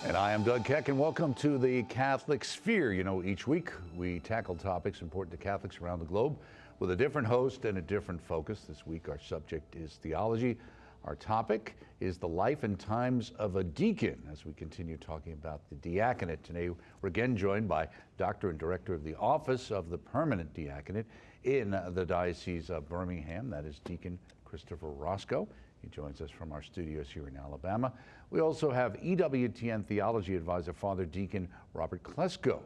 And I am Doug Keck, and welcome to the Catholic Sphere. You know, each week we tackle topics important to Catholics around the globe with a different host and a different focus. This week our subject is theology. Our topic is the life and times of a deacon as we continue talking about the diaconate. Today we're again joined by Doctor and Director of the Office of the Permanent Diaconate in the Diocese of Birmingham. That is Deacon Christopher Roscoe. He joins us from our studios here in Alabama. We also have EWTN Theology Advisor, Father Deacon Robert Klesko.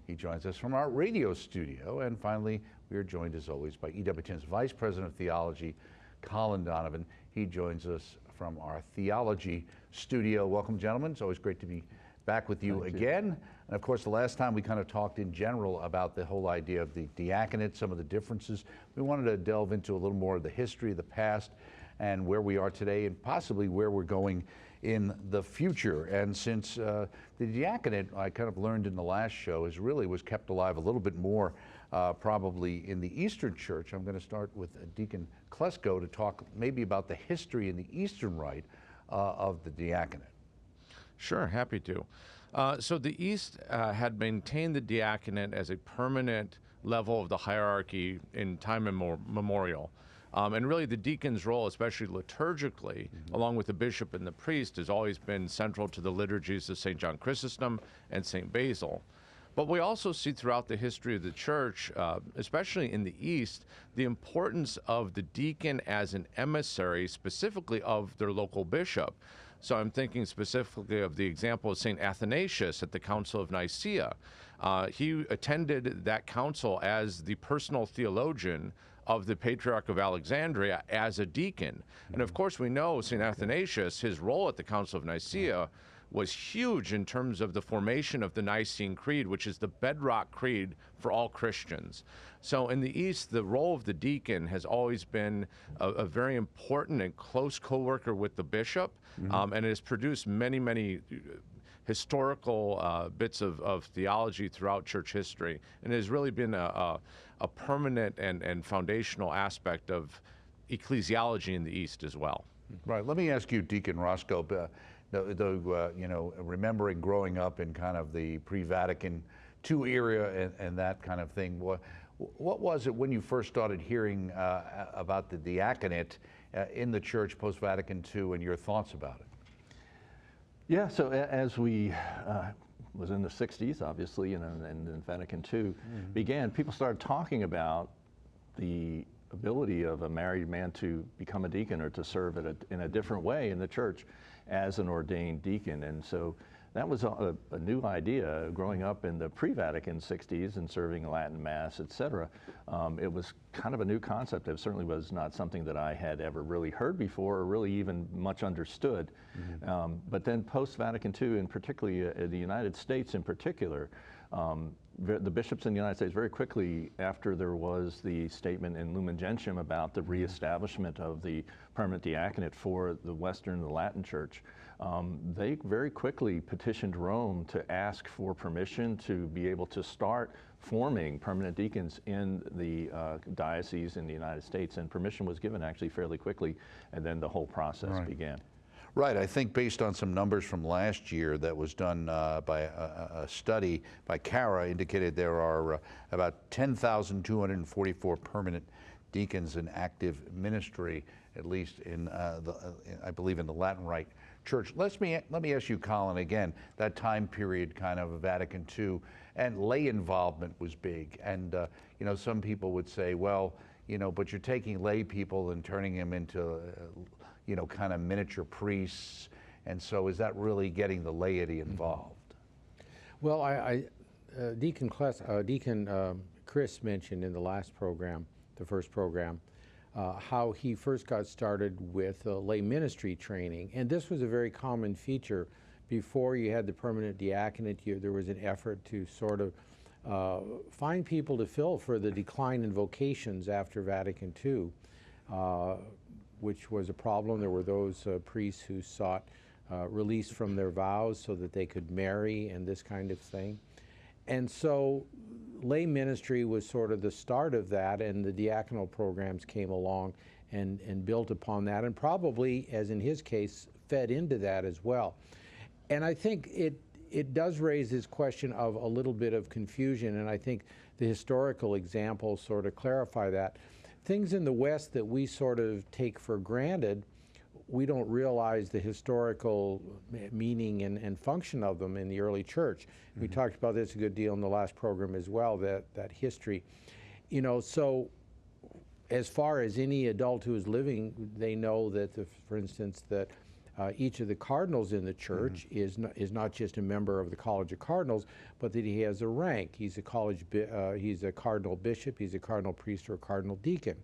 He joins us from our radio studio. And finally, we are joined as always by EWTN's Vice President of Theology, Colin Donovan. He joins us from our theology studio. Welcome, gentlemen. It's always great to be back with you again. And of course, the last time we kind of talked in general about the whole idea of the diaconate, some of the differences. We wanted to delve into a little more of the history, the past, and where we are today, and possibly where we're going in the future. And since the diaconate, I kind of learned in the last show, was kept alive a little bit more probably in the Eastern Church, I'm going to start with Deacon Klesko to talk maybe about the history in the Eastern Rite of the diaconate. Sure, happy to. So the East had maintained the diaconate as a permanent level of the hierarchy in time immemorial. And really the deacon's role, especially liturgically, along with the bishop and the priest, has always been central to the liturgies of St. John Chrysostom and St. Basil. But we also see throughout the history of the church, especially in the East, the importance of the deacon as an emissary, specifically of their local bishop. So I'm thinking specifically of the example of St. Athanasius at the Council of Nicaea. He attended that council as the personal theologian of the Patriarch of Alexandria as a deacon. And of course we know St. Athanasius, his role at the Council of Nicaea was huge in terms of the formation of the Nicene Creed, which is the bedrock creed for all Christians. So in the East, the role of the deacon has always been a very important and close co-worker with the bishop, and it has produced many historical bits of theology throughout church history, and it has really been a permanent and foundational aspect of ecclesiology in the East as well. Right. Let me ask you, Deacon Roscoe, remembering growing up in kind of the pre-Vatican II era and that kind of thing, what was it when you first started hearing about the diaconate in the church post-Vatican II and your thoughts about it? Yeah, so as we was in the 60s, obviously, and then Vatican II began, people started talking about the ability of a married man to become a deacon or to serve in a different way in the church as an ordained deacon. And so that was a new idea growing up in the pre-Vatican 60s and serving Latin Mass, et cetera. It was kind of a new concept. It certainly was not something that I had ever really heard before or really even much understood. But then post-Vatican II, and particularly the United States in particular, the bishops in the United States very quickly, after there was the statement in Lumen Gentium about the reestablishment of the permanent diaconate for the Western and the Latin Church, they very quickly petitioned Rome to ask for permission to be able to start forming permanent deacons in the diocese in the United States, and permission was given actually fairly quickly, and then the whole process began. Right. I think based on some numbers from last year that was done by a study by CARA, indicated there are about 10,244 permanent deacons in active ministry, at least in I believe in the Latin Rite Church. Let me ask you, Colin, again, that time period kind of Vatican II and lay involvement was big. And, some people would say, well, but you're taking lay people and turning them into kind of miniature priests, and so is that really getting the laity involved? Well, Deacon Chris mentioned in the last program, the first program, how he first got started with lay ministry training, and this was a very common feature. Before you had the permanent diaconate, there was an effort to sort of find people to fill for the decline in vocations after Vatican II. Which was a problem. There were those priests who sought release from their vows so that they could marry and this kind of thing. And so lay ministry was sort of the start of that, and the diaconal programs came along and built upon that, and probably, as in his case, fed into that as well. And I think it does raise this question of a little bit of confusion, and I think the historical examples sort of clarify that. Things in the West that we sort of take for granted, we don't realize the historical meaning and function of them in the early church. We talked about this a good deal in the last program as well, that history. You know, so as far as any adult who is living, they know that, for instance, that each of the cardinals in the church is not just a member of the College of Cardinals, but that he has a rank. He's a cardinal bishop, he's a cardinal priest, or a cardinal deacon.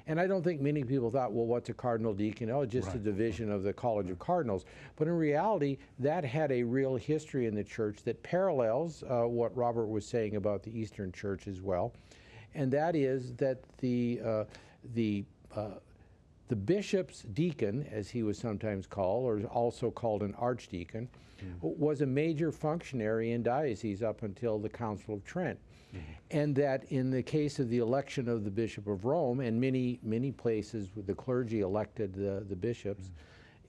And I don't think many people thought, well, what's a cardinal deacon? Oh, just a division of the College of Cardinals. But in reality, that had a real history in the church that parallels what Robert was saying about the Eastern Church as well. And that is that the bishop's deacon, as he was sometimes called, or also called an archdeacon, was a major functionary in diocese up until the Council of Trent. And that in the case of the election of the Bishop of Rome, and many places with the clergy elected the bishops,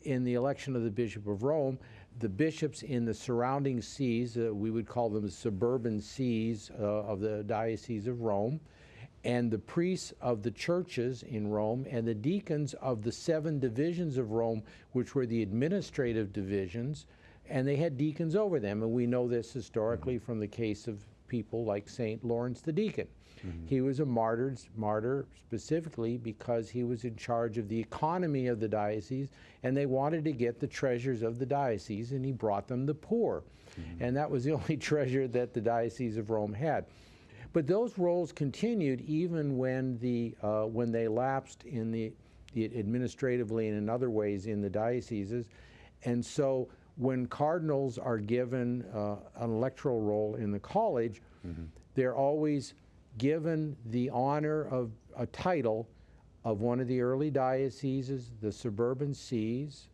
in the election of the Bishop of Rome, the bishops in the surrounding sees, we would call them the suburban sees of the Diocese of Rome, and the priests of the churches in Rome, and the deacons of the 7 divisions of Rome, which were the administrative divisions, and they had deacons over them. And we know this historically from the case of people like St. Lawrence the Deacon. He was a martyr specifically because he was in charge of the economy of the diocese, and they wanted to get the treasures of the diocese, and he brought them the poor. And that was the only treasure that the Diocese of Rome had. But those roles continued even when they lapsed in the administratively and in other ways in the dioceses. And so when cardinals are given an electoral role in the college, they're always given the honor of a title of one of the early dioceses, the suburban sees,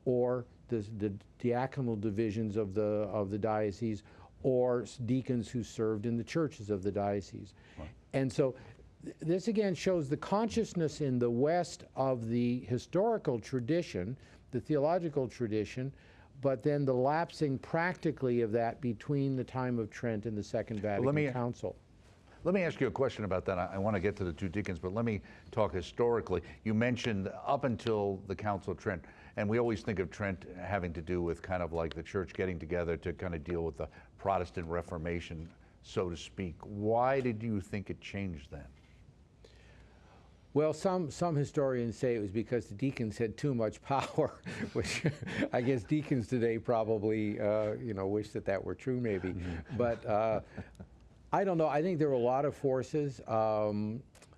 or the diaconal divisions of the diocese, or deacons who served in the churches of the diocese. Right. And so this again shows the consciousness in the West of the historical tradition, the theological tradition, but then the lapsing practically of that between the time of Trent and the Second Vatican Council. Let me ask you a question about that. I want to get to the 2 deacons, but let me talk historically. You mentioned up until the Council of Trent, and we always think of Trent having to do with kind of like the church getting together to kind of deal with the Protestant Reformation, so to speak. Why did you think it changed then? Well, some historians say it was because the deacons had too much power, which I guess deacons today probably wish that were true maybe. But I don't know. I think there were a lot of forces.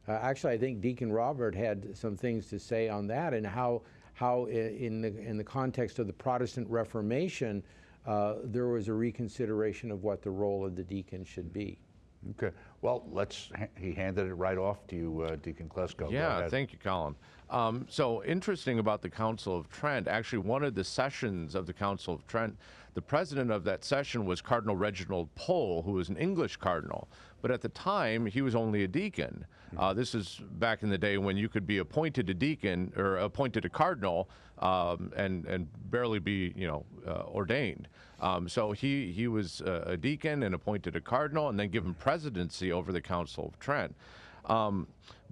Actually, I think Deacon Robert had some things to say on that, and how in the context of the Protestant Reformation, there was a reconsideration of what the role of the deacon should be. Okay. Well, he handed it right off to you, Deacon Klesko. Yeah, thank you, Colin. So interesting about the Council of Trent, actually one of the sessions of the Council of Trent, the president of that session was Cardinal Reginald Pole, who was an English cardinal. But at the time, he was only a deacon. This is back in the day when you could be appointed a deacon or appointed a cardinal and barely be, ordained. So he was a deacon and appointed a cardinal, and then given presidency over the Council of Trent.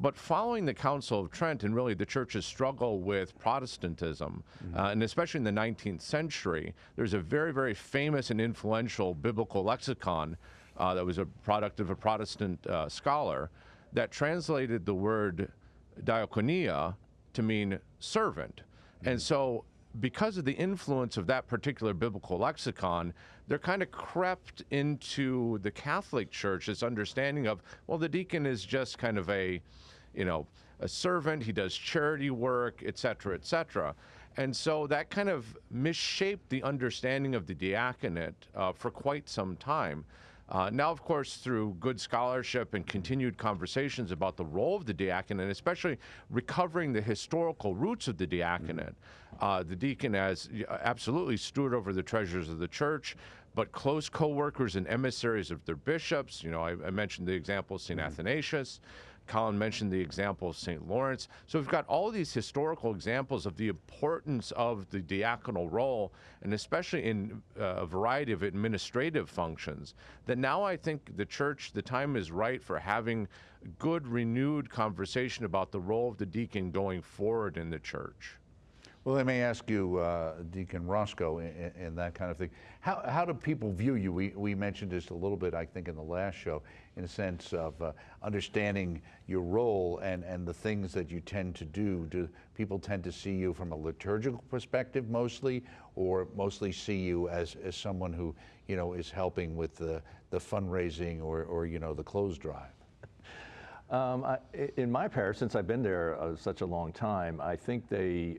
But following the Council of Trent and really the church's struggle with Protestantism, and especially in the 19th century, there's a very, very famous and influential biblical lexicon that was a product of a Protestant scholar that translated the word diakonia to mean servant. And so because of the influence of that particular biblical lexicon, there kind of crept into the Catholic Church this understanding of, well, the deacon is just kind of a servant, he does charity work, et cetera, et cetera. And so that kind of misshaped the understanding of the diaconate for quite some time. Now, of course, through good scholarship and continued conversations about the role of the diaconate, and especially recovering the historical roots of the diaconate, the deacon as absolutely steward over the treasures of the church, but close co-workers and emissaries of their bishops. I mentioned the example of St. Athanasius. Colin mentioned the example of St. Lawrence. So we've got all these historical examples of the importance of the diaconal role, and especially in a variety of administrative functions, that now I think the church, the time is right for having good, renewed conversation about the role of the deacon going forward in the church. Well, let me ask you, Deacon Roscoe, in that kind of thing. How do people view you? We mentioned this a little bit, I think, in the last show, in a sense of understanding your role and the things that you tend to do. Do people tend to see you from a liturgical perspective mostly, or mostly see you as someone who, is helping with the fundraising or the clothes drive? In my parish, since I've been there such a long time, I think they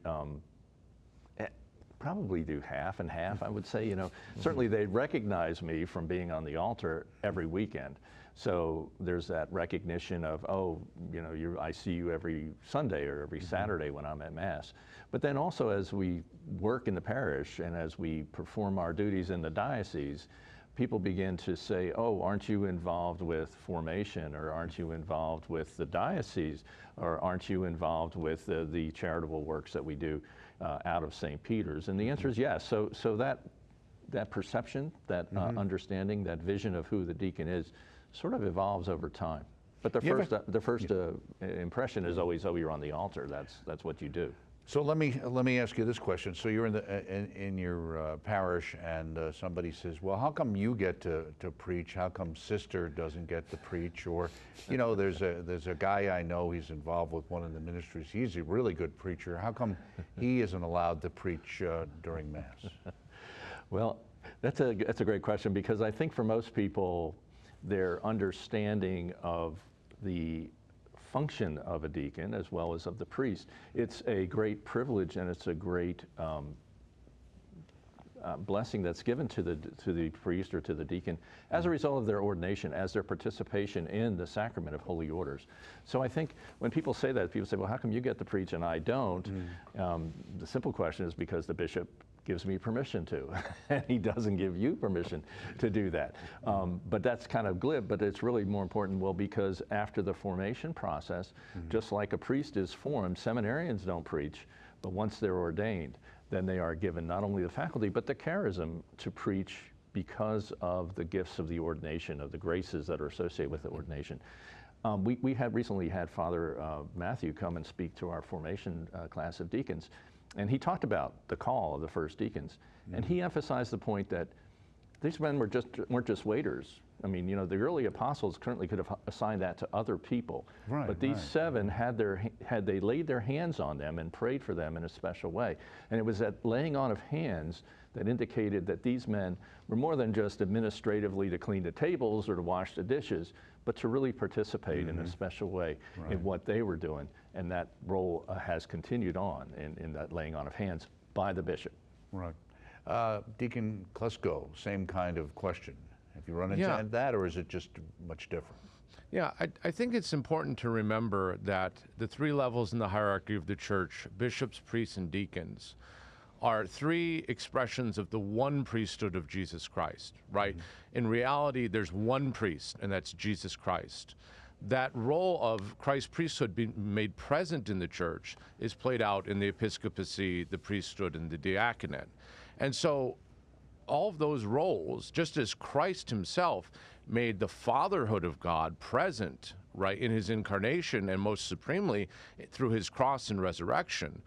probably do half and half, I would say. Certainly they recognize me from being on the altar every weekend. So there's that recognition of, I see you every Sunday or every Saturday when I'm at Mass. But then also as we work in the parish and as we perform our duties in the diocese, people begin to say, oh, aren't you involved with formation, or aren't you involved with the diocese, or aren't you involved with the charitable works that we do out of St. Peter's? And the answer is yes. So that perception, that understanding, that vision of who the deacon is sort of evolves over time. But the first impression is always, oh, you're on the altar. That's what you do. So let me ask you this question. So you're in your parish, and somebody says, "Well, how come you get to preach? How come Sister doesn't get to preach?" Or, there's a guy I know. He's involved with one of the ministries. He's a really good preacher. How come he isn't allowed to preach during Mass? Well, that's a great question, because I think for most people, their understanding of the function of a deacon as well as of the priest, it's a great privilege, and it's a great blessing that's given to the priest or to the deacon as a result of their ordination, as their participation in the sacrament of holy orders. So I think when people say that, people say, well, how come you get to preach and I don't? The simple question is because the bishop gives me permission to, and he doesn't give you permission to do that. But that's kind of glib, but it's really more important, because after the formation process, just like a priest is formed, seminarians don't preach, but once they're ordained, then they are given not only the faculty, but the charism to preach because of the gifts of the ordination, of the graces that are associated with the ordination. We had recently had Father Matthew come and speak to our formation class of deacons, and he talked about the call of the first deacons, and he emphasized the point that these men weren't just waiters. I mean, the early apostles currently could have assigned that to other people, but these 7 had they laid their hands on them and prayed for them in a special way, and it was that laying on of hands that indicated that these men were more than just administratively to clean the tables or to wash the dishes, but to really participate in a special way in what they were doing. And that role has continued on in that laying on of hands by the bishop. Right. Deacon Klesko, same kind of question. Have you run into that, or is it just much different? Yeah, I think it's important to remember that the 3 levels in the hierarchy of the church, bishops, priests, and deacons, are 3 expressions of the one priesthood of Jesus Christ, right? In reality, there's one priest, and that's Jesus Christ. That role of Christ's priesthood being made present in the church is played out in the episcopacy, the priesthood, and the diaconate. And so all of those roles, just as Christ himself made the fatherhood of God present, right, in his incarnation and most supremely through his cross and resurrection,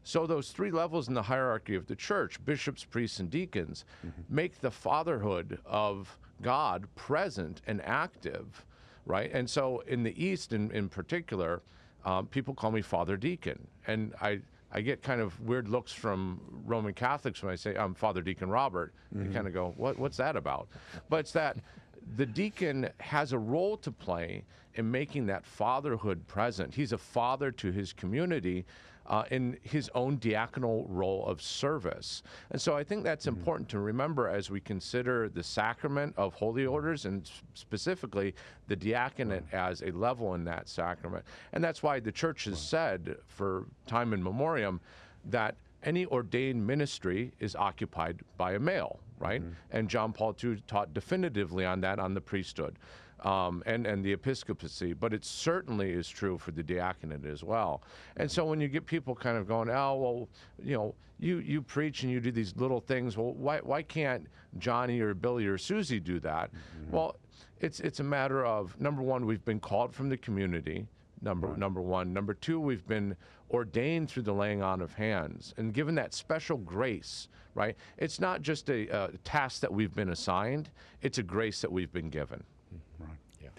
so those 3 levels in the hierarchy of the church, bishops, priests, and deacons, make the fatherhood of God present and active, right? And so in the East in particular, people call me Father Deacon. And I get kind of weird looks from Roman Catholics when I say I'm Father Deacon Robert. They kind of go, what's that about? But it's that the deacon has a role to play in making that fatherhood present. He's a father to his community in his own diaconal role of service. And so I think that's important to remember as we consider the sacrament of holy orders, and specifically the diaconate as a level in that sacrament. And that's why the church has said for time in memoriam that any ordained ministry is occupied by a male, right? And John Paul II taught definitively on that, on the priesthood. and the episcopacy, but it certainly is true for the diaconate as well. And so when you get people kind of going, oh, well, you preach and you do these little things, well, why can't Johnny or Billy or Susie do that? Well, it's a matter of, number one, we've been called from the community, number one. Number two, we've been ordained through the laying on of hands and given that special grace, right? It's not just a task that we've been assigned, it's a grace that we've been given. Right. Yeah.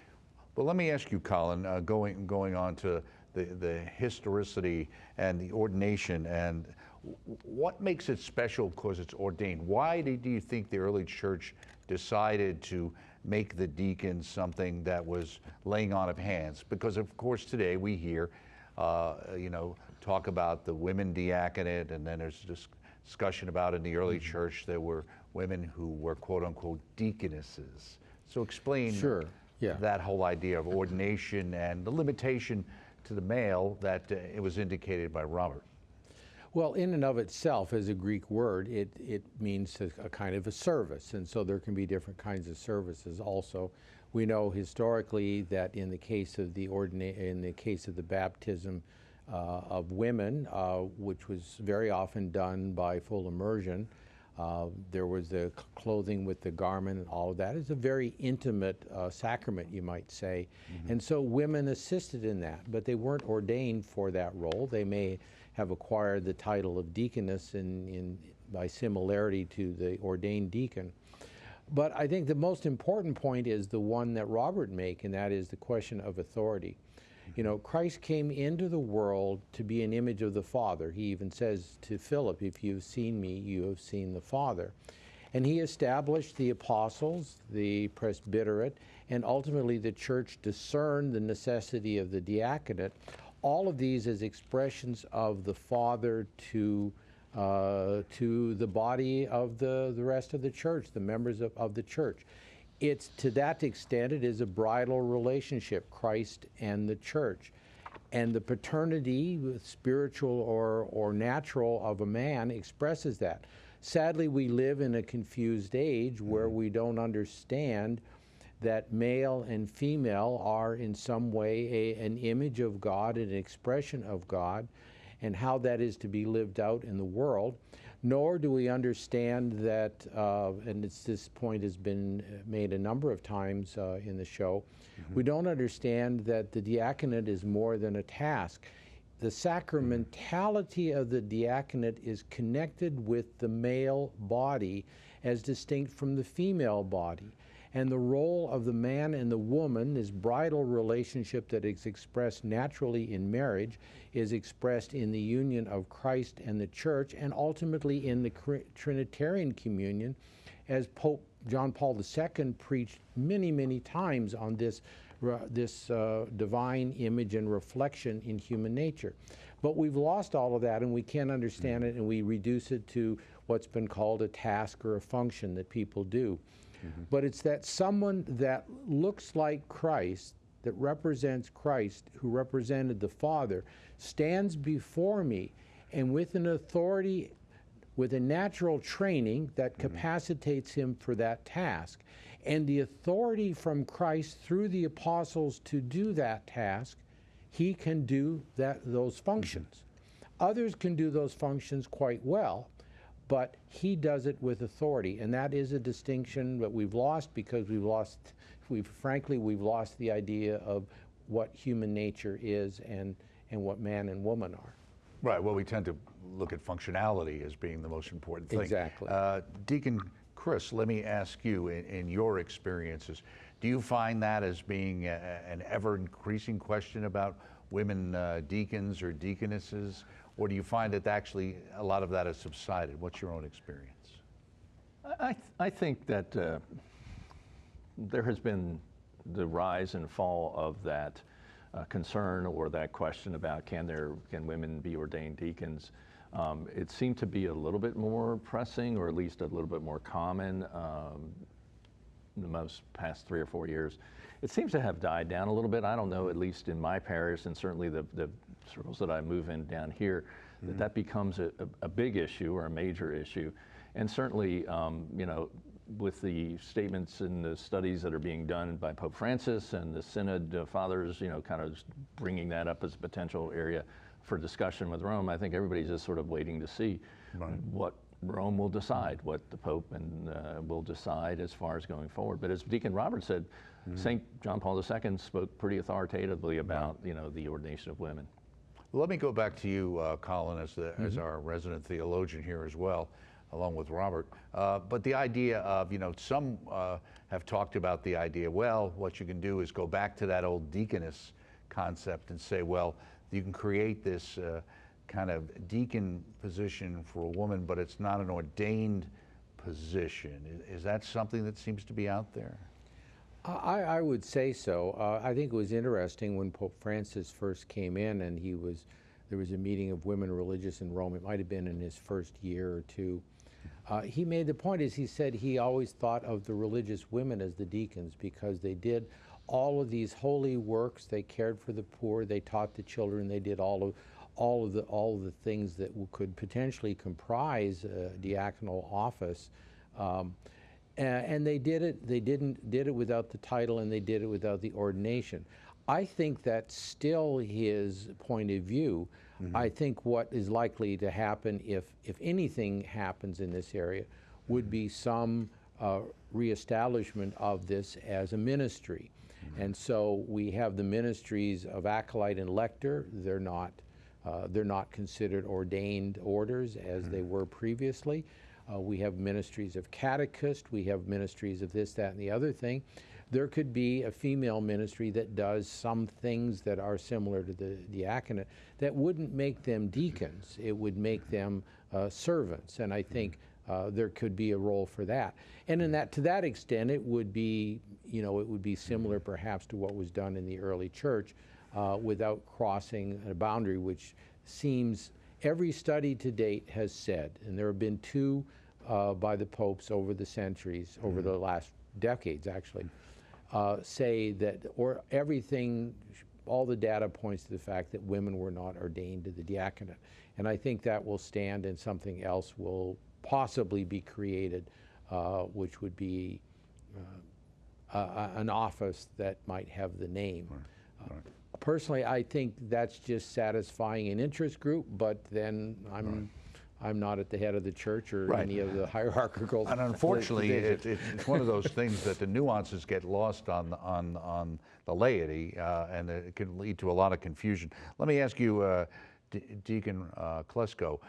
Well, let me ask you, Colin, going on to the historicity and the ordination, and what makes it special because it's ordained? Why do you think the early church decided to make the deacons something that was laying on of hands? Because of course today we hear, talk about the women diaconate, and then there's this discussion about in the early church there were women who were quote unquote deaconesses. So explain that whole idea of ordination and the limitation to the male that it was indicated by Robert. Well, in and of itself, as a Greek word, it means a kind of a service, and so there can be different kinds of services. Also, we know historically that in the case of the baptism of women, which was very often done by full immersion, there was the clothing with the garment and all of that. It's a very intimate sacrament, you might say, and so women assisted in that, but they weren't ordained for that role. They may have acquired the title of deaconess by similarity to the ordained deacon. But I think the most important point is the one that Robert made, and that is the question of authority. Christ came into the world to be an image of the Father. He even says to Philip, if you've seen me, you have seen the Father. And he established the apostles, the presbyterate, and ultimately the church discerned the necessity of the diaconate. All of these as expressions of the Father to the body of the rest of the church, the members of the church. It's to that extent, it is a bridal relationship, Christ and the church. And the paternity, spiritual or natural, of a man expresses that. Sadly, we live in a confused age where we don't understand that male and female are in some way an image of God, an expression of God, and how that is to be lived out in the world. Nor do we understand that, and this point has been made a number of times in the show, we don't understand that the diaconate is more than a task. The sacramentality of the diaconate is connected with the male body as distinct from the female body. And the role of the man and the woman, this bridal relationship that is expressed naturally in marriage, is expressed in the union of Christ and the church, and ultimately in the Trinitarian communion, as Pope John Paul II preached many, many times on this divine image and reflection in human nature. But we've lost all of that, and we can't understand it, and we reduce it to what's been called a task or a function that people do. But it's that someone that looks like Christ, that represents Christ, who represented the Father, stands before me, and with an authority, with a natural training that capacitates him for that task, and the authority from Christ through the apostles to do that task, he can do those functions. Others can do those functions quite well, but he does it with authority, and that is a distinction that we've lost because we've lost the idea of what human nature is and what man and woman are. Right. Well, we tend to look at functionality as being the most important thing. Exactly. Deacon Chris, let me ask you, in your experiences, do you find that as being an ever-increasing question about women deacons or deaconesses? Or do you find that actually a lot of that has subsided? What's your own experience? I think that there has been the rise and fall of that concern or that question about can women be ordained deacons. It seemed to be a little bit more pressing, or at least a little bit more common in the most past 3 or 4 years. It seems to have died down a little bit. I don't know, at least in my parish and certainly the circles that I move in down here, that becomes a big issue or a major issue. And certainly, with the statements and the studies that are being done by Pope Francis and the Synod fathers, kind of bringing that up as a potential area for discussion with Rome, I think everybody's just sort of waiting to see what Rome will decide, what the Pope will decide as far as going forward. But as Deacon Robert said, St. John Paul II spoke pretty authoritatively about the ordination of women. Well, let me go back to you, Colin, as our resident theologian here as well, along with Robert. But the idea of, some have talked about the idea, well, what you can do is go back to that old deaconess concept and say, well, you can create this kind of deacon position for a woman, but it's not an ordained position. Is that something that seems to be out there? I would say so. I think it was interesting when Pope Francis first came in, and there was a meeting of women religious in Rome. It might have been in his first year or two. He made the point, as he said, he always thought of the religious women as the deacons because they did all of these holy works. They cared for the poor. They taught the children. They did all of the things that could potentially comprise a diaconal office. And they did it. They did it without the title, and they did it without the ordination. I think that's still his point of view. I think what is likely to happen, if anything happens in this area, would be some reestablishment of this as a ministry. And so we have the ministries of acolyte and lector. They're not considered ordained orders as they were previously. We have ministries of catechist. We have ministries of this, that, and the other thing. There could be a female ministry that does some things that are similar to the diaconate that wouldn't make them deacons. It would make them servants. And I think there could be a role for that. And to that extent, it would be, it would be similar perhaps to what was done in the early church without crossing a boundary, which seems every study to date has said, and there have been two by the popes over the centuries, over the last decades actually, say that all the data points to the fact that women were not ordained to the diaconate. And I think that will stand, and something else will possibly be created, which would be an office that might have the name. Personally, I think that's just satisfying an interest group, but then I'm not at the head of the church or any of the hierarchical. And unfortunately, it's one of those things that the nuances get lost on the laity, and it can lead to a lot of confusion. Let me ask you, Deacon Klesko,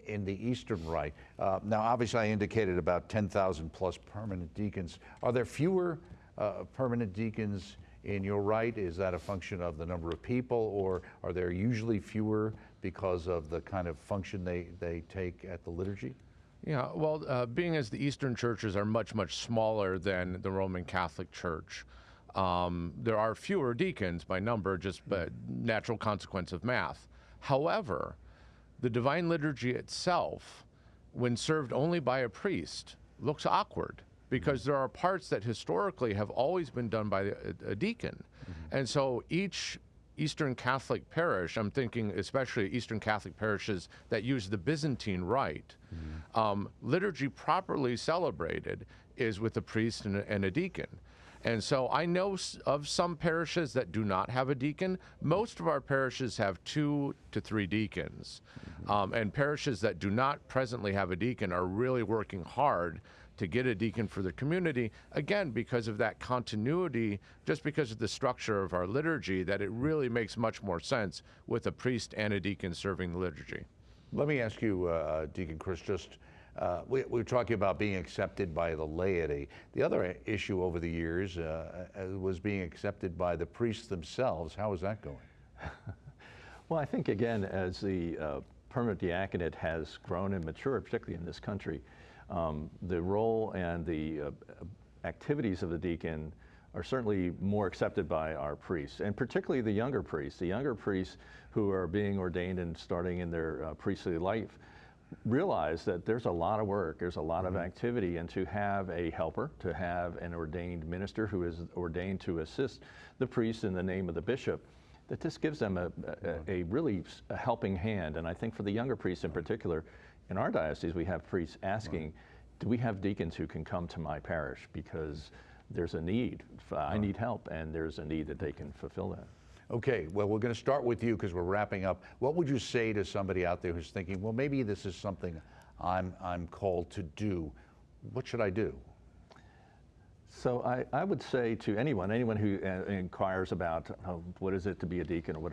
in the Eastern Rite. Now, obviously, I indicated about 10,000 plus permanent deacons. Are there fewer permanent deacons in your rite? Is that a function of the number of people, or are there usually fewer because of the kind of function they take at the liturgy? Yeah, well, being as the Eastern churches are much, much smaller than the Roman Catholic Church, there are fewer deacons by number, just a natural consequence of math. However, the Divine Liturgy itself, when served only by a priest, looks awkward, because there are parts that historically have always been done by a deacon. And so each Eastern Catholic parish, I'm thinking especially Eastern Catholic parishes that use the Byzantine rite, liturgy properly celebrated is with a priest and a deacon. And so I know of some parishes that do not have a deacon. Most of our parishes have 2 to 3 deacons. And parishes that do not presently have a deacon are really working hard to get a deacon for the community, again, because of that continuity, just because of the structure of our liturgy, that it really makes much more sense with a priest and a deacon serving the liturgy. Let me ask you, Deacon Chris, just we were talking about being accepted by the laity. The other issue over the years was being accepted by the priests themselves. How is that going? Well, I think, again, as the permanent diaconate has grown and matured, particularly in this country, the role and the activities of the deacon are certainly more accepted by our priests, and particularly the younger priests. The younger priests who are being ordained and starting in their priestly life realize that there's a lot of work, there's a lot of activity, and to have a helper, to have an ordained minister who is ordained to assist the priest in the name of the bishop, that this gives them a really helping hand. And I think for the younger priests in particular, in our diocese, we have priests asking, do we have deacons who can come to my parish because there's a need, I need help, and there's a need that they can fulfill that. Okay, well, we're going to start with you because we're wrapping up. What would you say to somebody out there who's thinking, well, maybe this is something I'm called to do? What should I do? So I would say to anyone who inquires about what is it to be a deacon, or what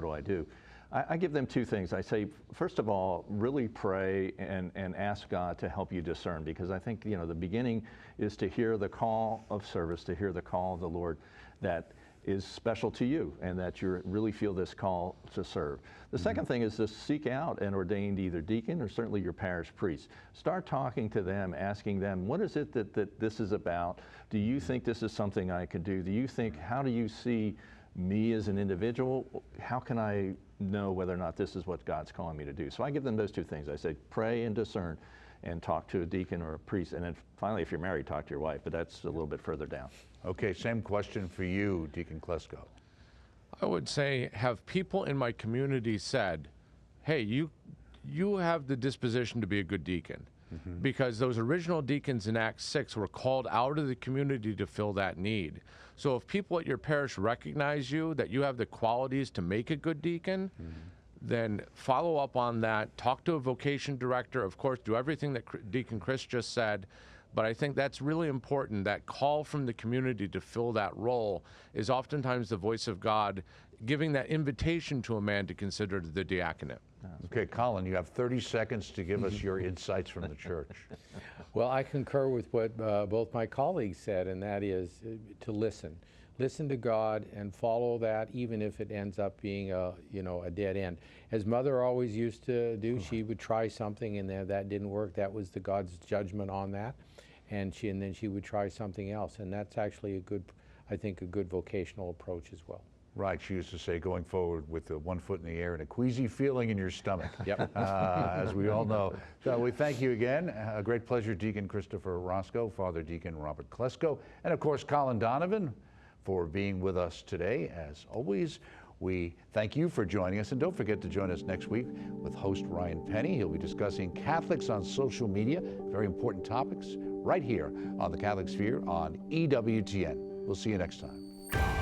do I do? I give them two things. I say, first of all, really pray and ask God to help you discern, because I think, the beginning is to hear the call of service, to hear the call of the Lord that is special to you, and that you really feel this call to serve. The second thing is to seek out an ordained either deacon or certainly your parish priest. Start talking to them, asking them, what is it that this is about? Do you think this is something I could do? How do you see me as an individual? How can I know whether or not this is what God's calling me to do? So I give them those two things. I say, pray and discern, and talk to a deacon or a priest. And then finally, if you're married, talk to your wife, but that's a little bit further down. Okay, same question for you, Deacon Klesko. I would say, have people in my community said, hey, you have the disposition to be a good deacon. Because those original deacons in Acts 6 were called out of the community to fill that need. So if people at your parish recognize you, that you have the qualities to make a good deacon, then follow up on that, talk to a vocation director, of course, do everything that Deacon Chris just said. But I think that's really important. That call from the community to fill that role is oftentimes the voice of God giving that invitation to a man to consider the diaconate. Okay, Colin, you have 30 seconds to give us your insights from the church. Well, I concur with what both my colleagues said, and that is to listen. Listen to God and follow that, even if it ends up being a dead end. As Mother always used to do, she would try something, and then that didn't work. That was God's judgment on that, and then she would try something else, and that's actually a good vocational approach as well. Right, she used to say, going forward with 1 foot in the air and a queasy feeling in your stomach. Yep. As we all know. So we thank you again. A great pleasure, Deacon Christopher Roscoe, Father Deacon Robert Klesko, and of course, Colin Donovan, for being with us today. As always, we thank you for joining us, and don't forget to join us next week with host Ryan Penny. He'll be discussing Catholics on social media, very important topics, right here on the Catholic Sphere on EWTN. We'll see you next time.